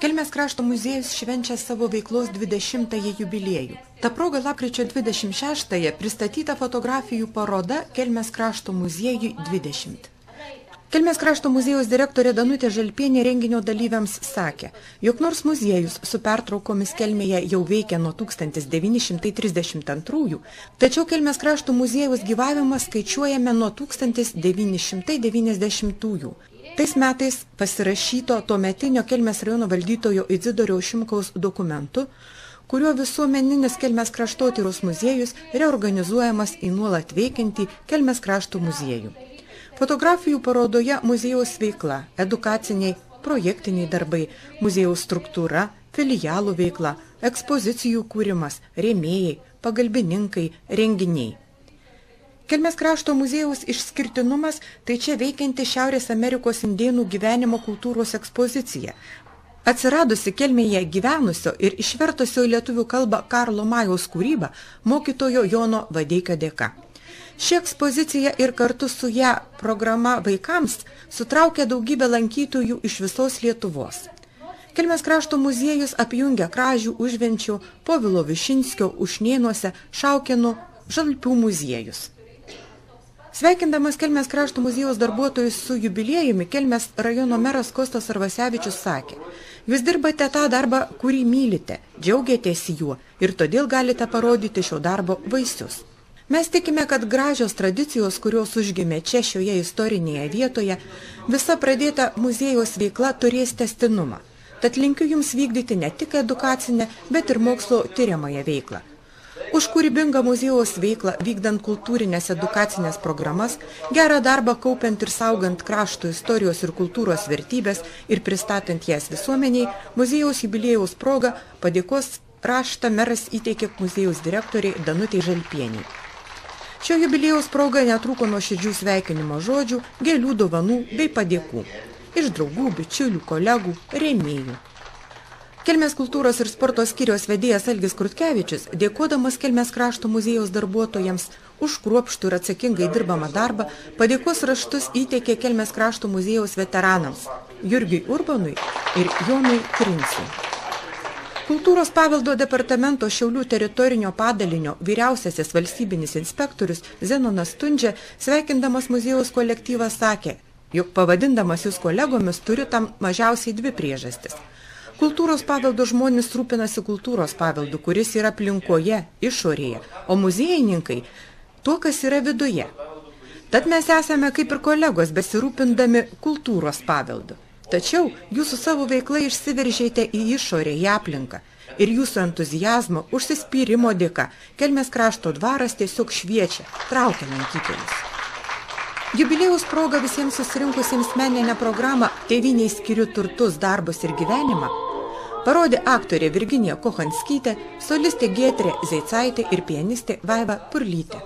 Kelmės krašto muziejus švenčia savo veiklos 20-ąjį jubiliejų. Ta proga lapkričio 26-ąją pristatyta fotografijų paroda Kelmės krašto muziejui 20. Kelmės krašto muziejaus direktorė Danutė Žalpienė renginio dalyviams sakė, jog nors muziejus su pertraukomis Kelmėje jau veikia nuo 1932, tačiau Kelmės krašto muziejaus gyvavimas skaičiuojame nuo 1990. Tais metais pasirašyto tuometinio Kelmės rajono valdytojo Izidoriaus Šimkaus dokumentu, kuriuo visuomeninis Kelmės kraštotyros muziejus reorganizuojamas į nuolat veikiantį Kelmės krašto muziejų. Fotografijų parodoje muziejaus veikla, edukaciniai, projektiniai darbai, muziejaus struktūra, filialų veikla, ekspozicijų kūrimas, rėmėjai, pagalbininkai, renginiai. Kelmės krašto muziejaus išskirtinumas tai čia veikianti Šiaurės Amerikos indėnų gyvenimo kultūros ekspozicija. Atsiradusi Kelmėje gyvenusio ir išvertusio į lietuvių kalbą Karlo Majaus kūrybą mokytojo Jono Vadeikio dėka. Ši ekspozicija ir kartu su ją programa vaikams sutraukia daugybę lankytojų iš visos Lietuvos. Kelmės krašto muziejus apjungia Kražių, Užvenčio, Povilo Višinskio, Ušnėnuose, Šaukėnų, Žalpių muziejus. Sveikindamas Kelmės krašto muziejaus darbuotojus su jubiliejumi, Kelmės rajono meras Kostas Arvasevičius sakė, jūs dirbate tą darbą, kurį mylite, džiaugiatės juo ir todėl galite parodyti šio darbo vaisius. Mes tikime, kad gražios tradicijos, kurios užgimė čia šioje istorinėje vietoje, visa pradėta muziejaus veikla turės tęstinumą. Tad linkiu jums vykdyti ne tik edukacinę, bet ir mokslo tiriamąją veiklą. Už kūrybingą muziejaus veiklą, vykdant kultūrinės edukacinės programas, gerą darbą kaupiant ir saugant krašto istorijos ir kultūros vertybės ir pristatant jas visuomeniai, muziejaus jubiliejaus proga padėkos raštą meras įteikė muziejaus direktoriai Danutei Žalpienei. Šio jubiliejaus proga netrūko nuoširdžių sveikinimo žodžių, gėlių dovanų bei padėkų. Iš draugų, bičiulių, kolegų, rėmėjų. Kelmės kultūros ir sporto skyriaus vedėjas Algis Krutkevičius, dėkodamas Kelmės krašto muziejaus darbuotojams už kruopštų ir atsakingai dirbamą darbą, padėkos raštus įteikė Kelmės krašto muziejaus veteranams Jurgiui Urbanui ir Jonui Krinciui. Kultūros paveldo departamento Šiaulių teritorinio padalinio vyriausiasis valstybinis inspektorius Zenonas Stundžia, sveikindamas muziejaus kolektyvą, sakė, jog pavadindamas jūs kolegomis turi tam mažiausiai dvi priežastis. Kultūros paveldo žmonės rūpinasi kultūros paveldu, kuris yra aplinkoje, išorėje, o muziejininkai tuo, kas yra viduje. Tad mes esame kaip ir kolegos besirūpindami kultūros paveldu. Tačiau jūsų savo veiklai išsiveržėte į išorę, į aplinką. Ir jūsų entuzijazmo, užsispyrimo dėka Kelmės krašto dvaras tiesiog šviečia, traukia lankytojus. Jubiliejaus proga visiems susirinkusiems meninę programą Tėvynei skiriu turtus, darbus ir gyvenimą parodė aktorė Virginija Kochanskytė, solistė Giedrė Zeicaitė ir pianistė Vaiva Purlytė.